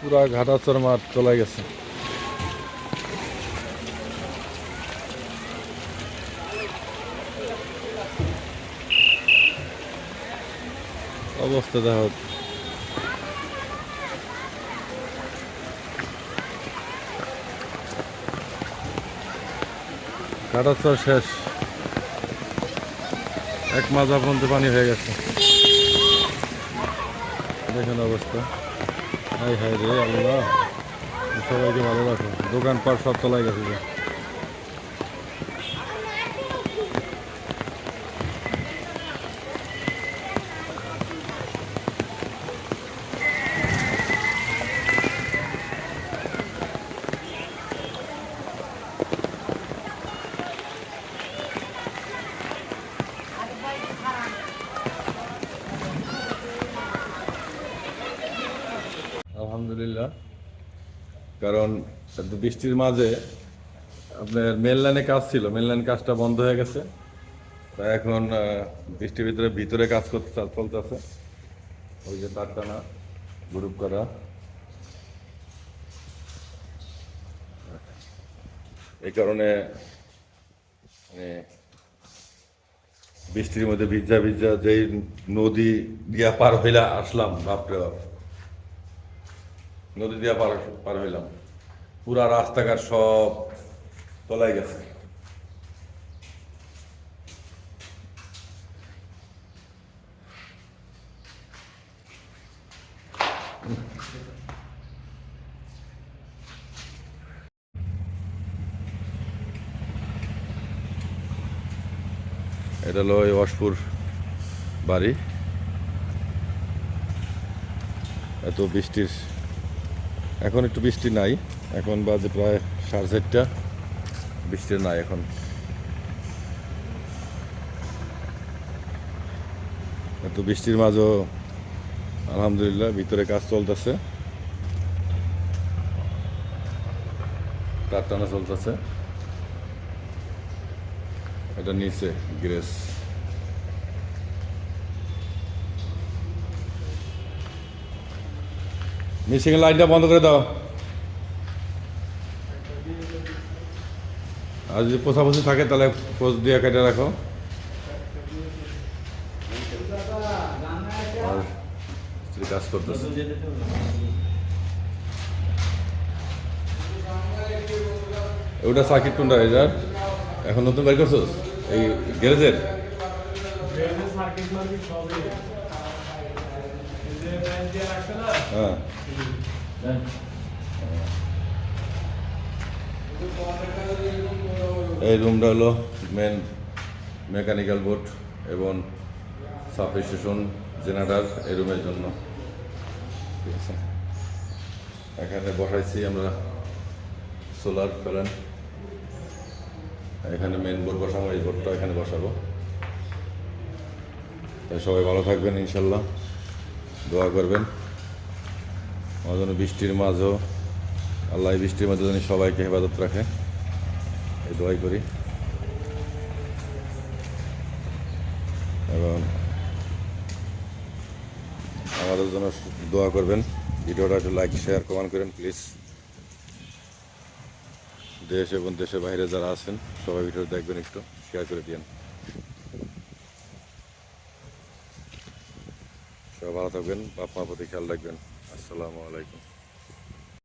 পুরা ঘাটাচর মাঠ চলে গেছে। অবস্থা দেখো, ঘাটাচর শেষ, এক মাজা পর্যন্ত পানি হয়ে গেছে। দেখেন অবস্থা, হাই হাই রে আল্লাহ, সবাইকে ভালো রাখো। দোকানপাট সব তলায় গেছে যে। আলহামদুলিল্লাহ, কারণ বৃষ্টির মাঝে আপনার মেন লাইনে কাজ ছিল, মেন লাইন কাজটা বন্ধ হয়ে গেছে। তা এখন বৃষ্টির ভিতরে ভিতরে কাজ করতে চলতেছে, ওই যে তার টানা গ্রুপ করা। এই কারণে মানে বৃষ্টির মধ্যে ভিজা ভিজা যেই নদী দিয়া পার হইলা আসলাম, বাপরে বাপ, নদী দিয়া পার হইলাম, পুরা রাস্তাঘাট সব তলায় গেছে। এটা হলো এই ওয়াশপুর বাড়ি। এত বৃষ্টির, এখন একটু বৃষ্টি নাই, এখন বাজে প্রায় 4:30, বৃষ্টি নাই এখন। এত বৃষ্টির মাঝেও আলহামদুলিল্লাহ ভিতরে কাজ চলতেছে, তার টানা চলতেছে। এটা নিচে গ্যারেজ। মিশিং লাইনটা বন্ধ করে দাও, আর যদি পোছাপছি থাকে তাহলে পোজ দিয়ে কেটে রাখো। আর স্ত্রী কাজ করতেছে। ওটা সার্কিট কোনটা এটার এখন নতুন বাইক করছো এই গ্যারেজের? হ্যাঁ, এই রুমটা হলো মেন মেকানিক্যাল বোর্ড এবং সাবস্টেশন জেনারেটর এই রুমের জন্য। ঠিক আছে, এখানে বসাইছি আমরা সোলার প্যানেল। এখানে মেন বোর্ড বসাবো, এই বোর্ডটা এখানে বসাবো। তাই সবাই ভালো থাকবেন, ইনশাল্লাহ দোয়া করবেন আমার জন্য। বৃষ্টির মাঝেও আল্লাহ বৃষ্টির মাঝে যেন সবাইকে হেফাজত রাখে, এই দোয়াই করি। এবং আমাদের জন্য দোয়া করবেন। ভিডিওটা একটু লাইক শেয়ার কমেন্ট করেন প্লিজ। দেশ এবং দেশের বাইরে যারা আছেন সবাই ভিডিও দেখবেন, একটু শেয়ার করে দিন। সবাই ভালো থাকবেন, বাপ মার প্রতি খেয়াল রাখবেন। আসসালামু আলাইকুম।